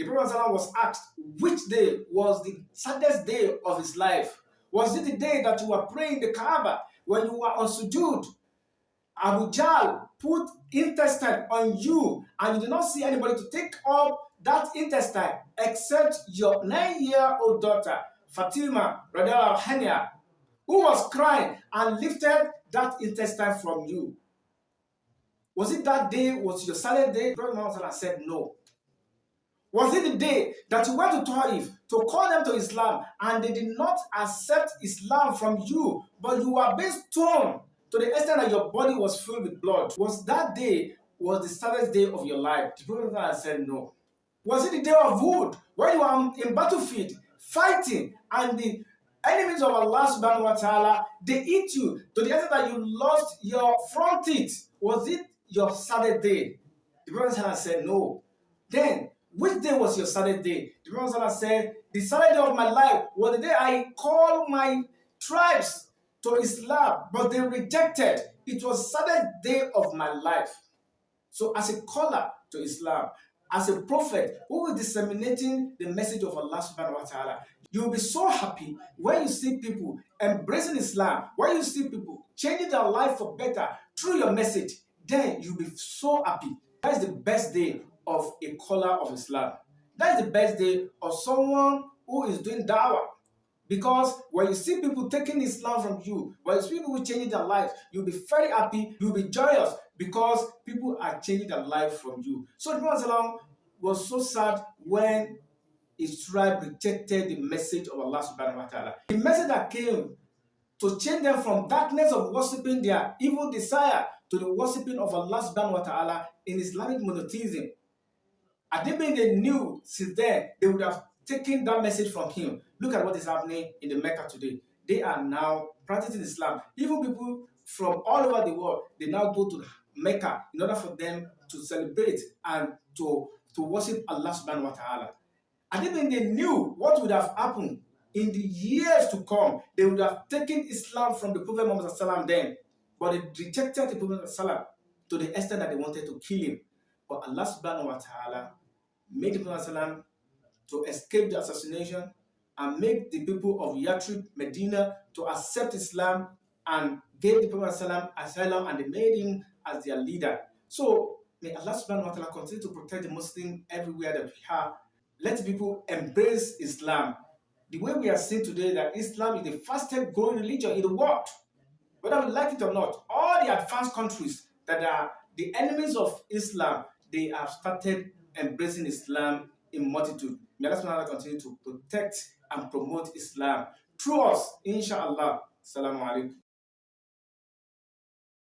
Prophet ﷺ was asked which day was the saddest day of his life. Was it the day that you were praying the Kaaba when you were on sujood? Abu Jahl put intestine on you and you did not see anybody to take up that intestine except your 9-year-old daughter, Fatima, radiallahu anha, who was crying and lifted that intestine from you. Was it that day was your Saddest day? Prophet Muhammad said no. Was it the day that you went to Taif to call them to Islam and they did not accept Islam from you, but you were being stoned to the extent that your body was filled with blood? Was that day was the saddest day of your life? The Prophet said no. Was it the day of Hud, where you were in battlefield fighting and the enemies of Allah subhanahu wa ta'ala, they eat you to the extent that you lost your front teeth? Was it your saddest day? The Prophet said no. Then, which day was your saddest day? The Prophet said, the saddest day of my life was the day I called my tribes to Islam, but they rejected. It was the saddest day of my life. So as a caller to Islam, as a prophet who is disseminating the message of Allah subhanahu wa ta'ala, you will be so happy when you see people embracing Islam, when you see people changing their life for better through your message. Then you'll be so happy. That is the best day of a caller of Islam. That is the best day of someone who is doing da'wah. Because when you see people taking Islam from you, when you see people changing their life, you'll be very happy, you'll be joyous because people are changing their life from you. So the Prophet was so sad when his tribe rejected the message of Allah subhanahu wa ta'ala. The message that came to change them from darkness of worshipping their evil desire to the worshipping of Allah subhanahu wa ta'ala in Islamic monotheism. Had they been they knew since then, they would have taken that message from him. Look at what is happening in the Mecca today. They are now practicing Islam. Even people from all over the world, they now go to Mecca in order for them to celebrate and to worship Allah subhanahu wa ta'ala. And even they knew what would have happened in the years to come, they would have taken Islam from the Prophet Muhammad then, but they rejected the Prophet to the extent that they wanted to kill him. But Allah subhanahu wa ta'ala made the Prophet to escape the assassination and make the people of Yathrib, Medina, to accept Islam and gave the Prophet asylum and they made him as their leader. So may Allah subhanahu wa ta'ala continue to protect the Muslim everywhere that we are. Let people embrace Islam. The way we are seeing today that Islam is the fastest growing religion in the world. Whether we like it or not, all the advanced countries that are the enemies of Islam, they have started embracing Islam in multitude. May Allah continue to protect and promote Islam through us, inshallah. Assalamu alaikum.